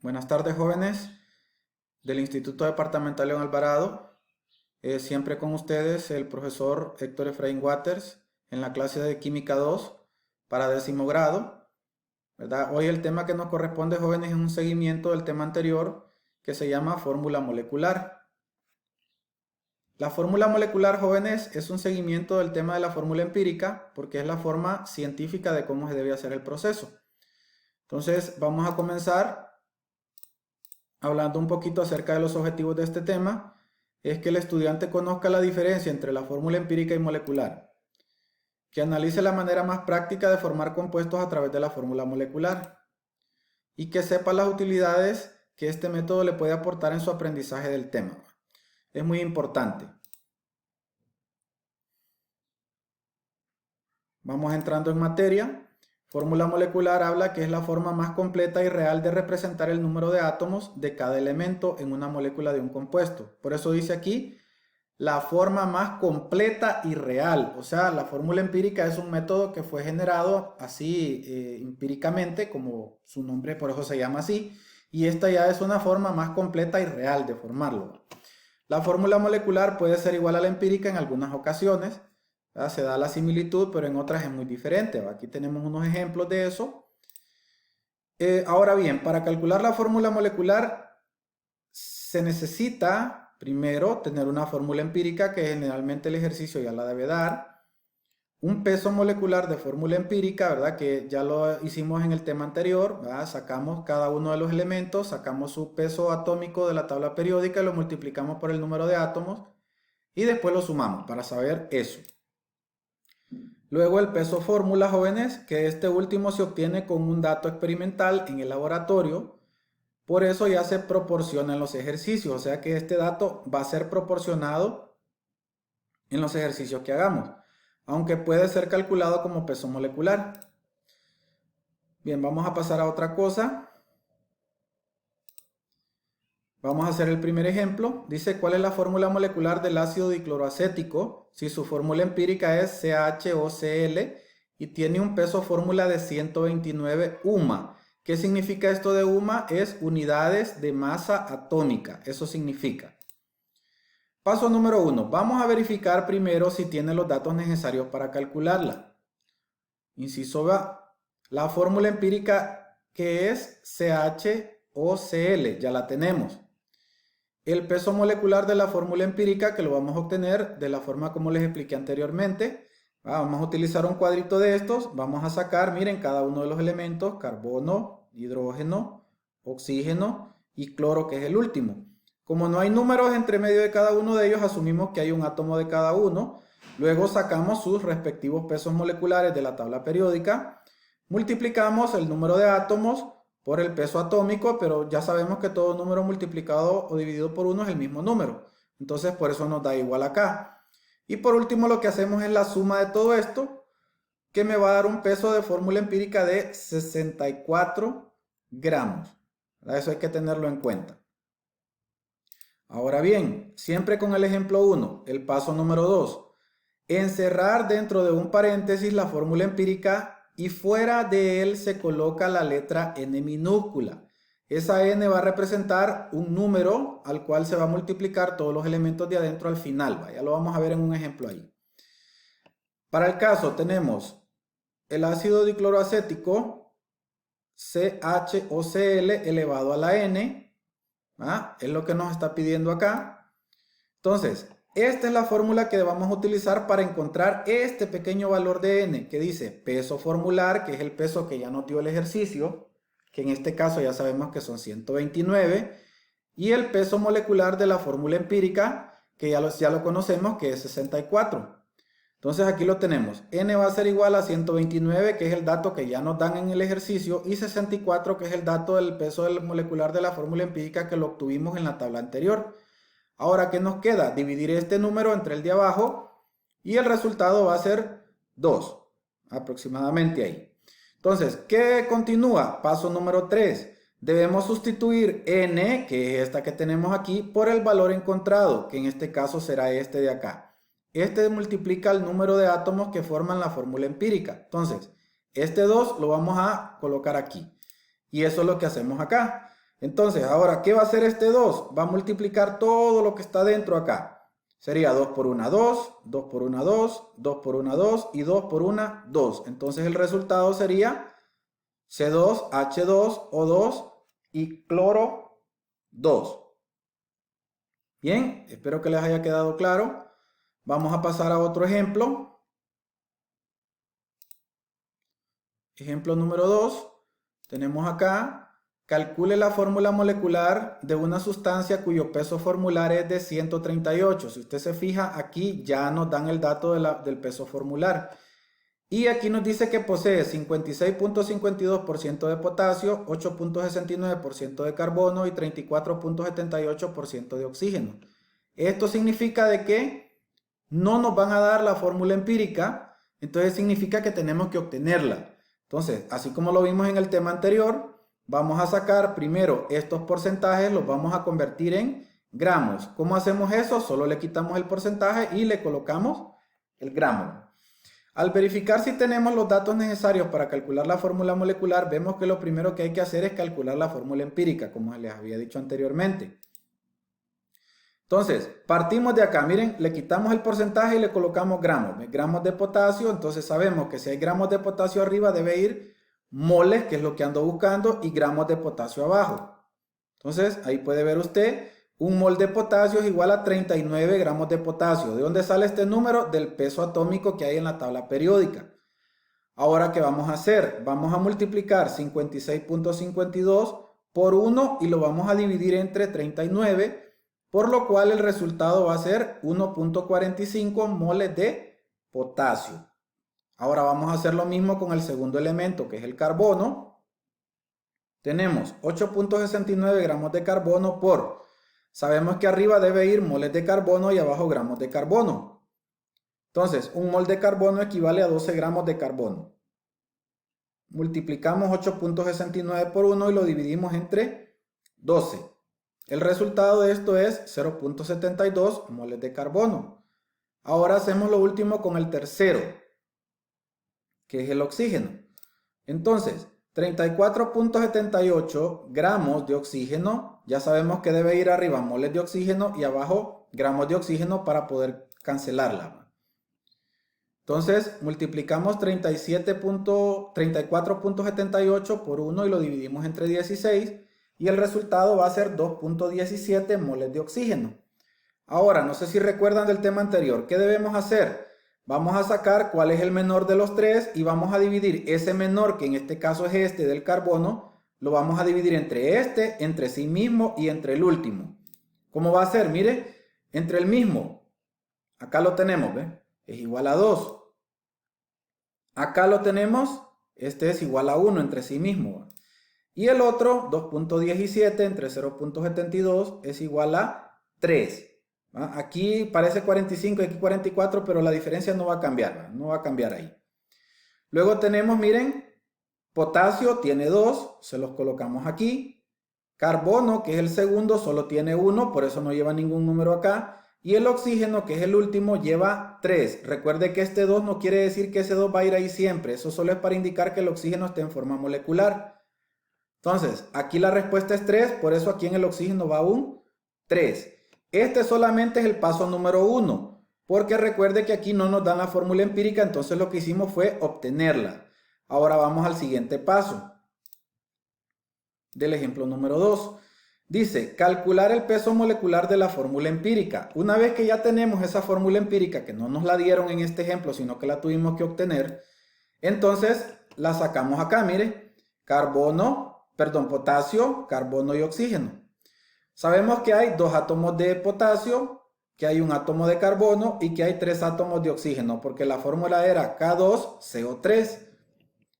Buenas tardes, jóvenes del Instituto Departamental León Alvarado. Siempre con ustedes el profesor Héctor Efraín Waters en la clase de Química 2 para 10º grado, ¿verdad? Hoy el tema que nos corresponde, jóvenes, es un seguimiento del tema anterior que se llama fórmula molecular. La fórmula molecular, jóvenes, es un seguimiento del tema de la fórmula empírica porque es la forma científica de cómo se debe hacer el proceso. Entonces, vamos a comenzar hablando un poquito acerca de los objetivos de este tema. Es que el estudiante conozca la diferencia entre la fórmula empírica y molecular, que analice la manera más práctica de formar compuestos a través de la fórmula molecular y que sepa las utilidades que este método le puede aportar en su aprendizaje del tema. Es muy importante. Vamos entrando en materia. Fórmula molecular habla que es la forma más completa y real de representar el número de átomos de cada elemento en una molécula de un compuesto. Por eso dice aquí la forma más completa y real. O sea, la fórmula empírica es un método que fue generado así empíricamente, como su nombre por eso se llama así. Y esta ya es una forma más completa y real de formarlo. La fórmula molecular puede ser igual a la empírica en algunas ocasiones. Se da la similitud, pero en otras es muy diferente. Aquí tenemos unos ejemplos de eso. Ahora bien, para calcular la fórmula molecular se necesita primero tener una fórmula empírica, que generalmente el ejercicio ya la debe dar. Un peso molecular de fórmula empírica, ¿verdad? Que ya lo hicimos en el tema anterior, ¿verdad? Sacamos cada uno de los elementos, sacamos su peso atómico de la tabla periódica y lo multiplicamos por el número de átomos y después lo sumamos para saber eso. Luego el peso fórmula, jóvenes, que este último se obtiene con un dato experimental en el laboratorio. Por eso ya se proporciona en los ejercicios, o sea que este dato va a ser proporcionado en los ejercicios que hagamos, aunque puede ser calculado como peso molecular. Bien, vamos a pasar a otra cosa. Vamos a hacer el primer ejemplo. Dice, ¿cuál es la fórmula molecular del ácido dicloroacético? Si su fórmula empírica es CaOCl y tiene un peso fórmula de 129 UMA. ¿Qué significa esto de UMA? Es unidades de masa atómica. Eso significa. Paso número 1. Vamos a verificar primero si tiene los datos necesarios para calcularla. Inciso A. La fórmula empírica que es CaOCl. Ya la tenemos. El peso molecular de la fórmula empírica, que lo vamos a obtener de la forma como les expliqué anteriormente. Vamos a utilizar un cuadrito de estos. Vamos a sacar, miren, cada uno de los elementos: carbono, hidrógeno, oxígeno y cloro, que es el último. Como no hay números entre medio de cada uno de ellos, asumimos que hay un átomo de cada uno. Luego sacamos sus respectivos pesos moleculares de la tabla periódica. Multiplicamos el número de átomos por el peso atómico, pero ya sabemos que todo número multiplicado o dividido por 1 es el mismo número. Entonces por eso nos da igual acá. Y por último lo que hacemos es la suma de todo esto, que me va a dar un peso de fórmula empírica de 64 gramos. Eso hay que tenerlo en cuenta. Ahora bien, siempre con el ejemplo 1, el paso número 2. Encerrar dentro de un paréntesis la fórmula empírica y fuera de él se coloca la letra n minúscula. Esa n va a representar un número al cual se va a multiplicar todos los elementos de adentro al final. Ya lo vamos a ver en un ejemplo ahí. Para el caso tenemos el ácido dicloroacético, CaOCl elevado a la n. Es lo que nos está pidiendo acá. Entonces, esta es la fórmula que vamos a utilizar para encontrar este pequeño valor de n, que dice peso formular, que es el peso que ya nos dio el ejercicio, que en este caso ya sabemos que son 129, y el peso molecular de la fórmula empírica, que ya lo conocemos, que es 64. Entonces aquí lo tenemos. N va a ser igual a 129, que es el dato que ya nos dan en el ejercicio, y 64, que es el dato del peso molecular de la fórmula empírica que lo obtuvimos en la tabla anterior. Ahora, ¿qué nos queda? Dividir este número entre el de abajo y el resultado va a ser 2, aproximadamente ahí. Entonces, ¿qué continúa? Paso número 3. Debemos sustituir n, que es esta que tenemos aquí, por el valor encontrado, que en este caso será este de acá. Este multiplica el número de átomos que forman la fórmula empírica. Entonces, este 2 lo vamos a colocar aquí. Y eso es lo que hacemos acá. Entonces, ahora, ¿qué va a hacer este 2? Va a multiplicar todo lo que está dentro acá. Sería 2 por 1, 2, 2 por 1, 2, 2 por 1, 2 y 2 por 1, 2. Entonces el resultado sería C2H2O2 y cloro 2. Bien, espero que les haya quedado claro. Vamos a pasar a otro ejemplo. Ejemplo número 2. Tenemos acá, calcule la fórmula molecular de una sustancia cuyo peso formular es de 138. Si usted se fija, aquí ya nos dan el dato del peso formular. Y aquí nos dice que posee 56.52% de potasio, 8.69% de carbono y 34.78% de oxígeno. Esto significa de que no nos van a dar la fórmula empírica, entonces significa que tenemos que obtenerla. Entonces, así como lo vimos en el tema anterior, vamos a sacar primero estos porcentajes, los vamos a convertir en gramos. ¿Cómo hacemos eso? Solo le quitamos el porcentaje y le colocamos el gramo. Al verificar si tenemos los datos necesarios para calcular la fórmula molecular, vemos que lo primero que hay que hacer es calcular la fórmula empírica, como les había dicho anteriormente. Entonces, partimos de acá, miren, le quitamos el porcentaje y le colocamos gramos. Gramos de potasio, entonces sabemos que si hay gramos de potasio arriba debe ir moles, que es lo que ando buscando, y gramos de potasio abajo. Entonces, ahí puede ver usted, un mol de potasio es igual a 39 gramos de potasio. ¿De dónde sale este número? Del peso atómico que hay en la tabla periódica. Ahora, ¿qué vamos a hacer? Vamos a multiplicar 56.52 por 1 y lo vamos a dividir entre 39, por lo cual el resultado va a ser 1.45 moles de potasio. Ahora vamos a hacer lo mismo con el segundo elemento, que es el carbono. Tenemos 8.69 gramos de carbono por, sabemos que arriba debe ir moles de carbono y abajo gramos de carbono. Entonces, un mol de carbono equivale a 12 gramos de carbono. Multiplicamos 8.69 por 1 y lo dividimos entre 12. El resultado de esto es 0.72 moles de carbono. Ahora hacemos lo último con el tercero, que es el oxígeno. Entonces, 34.78 gramos de oxígeno, ya sabemos que debe ir arriba moles de oxígeno y abajo gramos de oxígeno para poder cancelarla. Entonces, multiplicamos 34.78 por 1 y lo dividimos entre 16 y el resultado va a ser 2.17 moles de oxígeno. Ahora, no sé si recuerdan del tema anterior, ¿qué debemos hacer? Vamos a sacar cuál es el menor de los tres y vamos a dividir ese menor, que en este caso es este del carbono, lo vamos a dividir entre este, entre sí mismo y entre el último. ¿Cómo va a ser? Mire, entre el mismo, acá lo tenemos, ¿ve? Es igual a 2. Acá lo tenemos, este es igual a 1 entre sí mismo. Y el otro, 2.17 entre 0.72 es igual a 3. Aquí parece 45 y aquí 44, pero la diferencia no va a cambiar, no va a cambiar ahí. Luego tenemos, miren, potasio tiene 2, se los colocamos aquí. Carbono, que es el segundo, solo tiene 1, por eso no lleva ningún número acá. Y el oxígeno, que es el último, lleva 3. Recuerde que este 2 no quiere decir que ese 2 va a ir ahí siempre. Eso solo es para indicar que el oxígeno está en forma molecular. Entonces, aquí la respuesta es 3, por eso aquí en el oxígeno va un 3. Este solamente es el paso número 1, porque recuerde que aquí no nos dan la fórmula empírica, entonces lo que hicimos fue obtenerla. Ahora vamos al siguiente paso del ejemplo número 2. Dice, calcular el peso molecular de la fórmula empírica. Una vez que ya tenemos esa fórmula empírica, que no nos la dieron en este ejemplo, sino que la tuvimos que obtener, entonces la sacamos acá, mire, potasio, carbono y oxígeno. Sabemos que hay 2 átomos de potasio, que hay un átomo de carbono y que hay 3 átomos de oxígeno, porque la fórmula era K2CO3.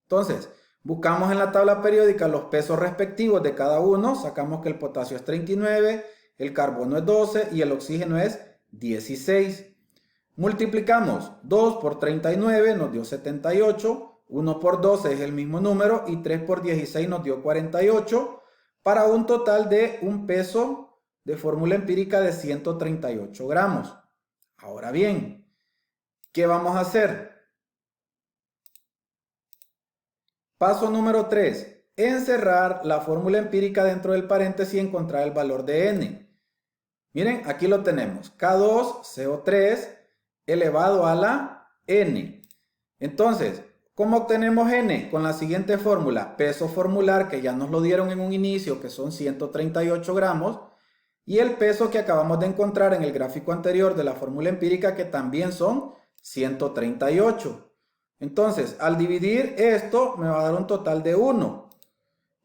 Entonces, buscamos en la tabla periódica los pesos respectivos de cada uno, sacamos que el potasio es 39, el carbono es 12 y el oxígeno es 16. Multiplicamos 2 por 39 nos dio 78, 1 por 12 es el mismo número y 3 por 16 nos dio 48, para un total de un peso de fórmula empírica de 138 gramos. Ahora bien, ¿qué vamos a hacer? Paso número 3. encerrar la fórmula empírica dentro del paréntesis y encontrar el valor de n. Miren, aquí lo tenemos. K2CO3 elevado a la n. Entonces, ¿cómo obtenemos n? Con la siguiente fórmula. Peso formular, que ya nos lo dieron en un inicio, que son 138 gramos. Y el peso que acabamos de encontrar en el gráfico anterior de la fórmula empírica, que también son 138. Entonces, al dividir esto, me va a dar un total de 1.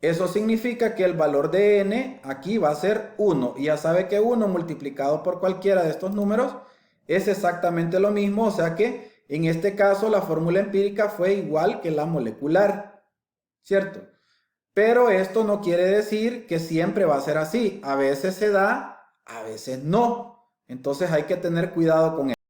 Eso significa que el valor de n aquí va a ser 1. Y ya sabe que 1 multiplicado por cualquiera de estos números es exactamente lo mismo. O sea que en este caso la fórmula empírica fue igual que la molecular, ¿cierto? Pero esto no quiere decir que siempre va a ser así. A veces se da, a veces no. Entonces hay que tener cuidado con eso.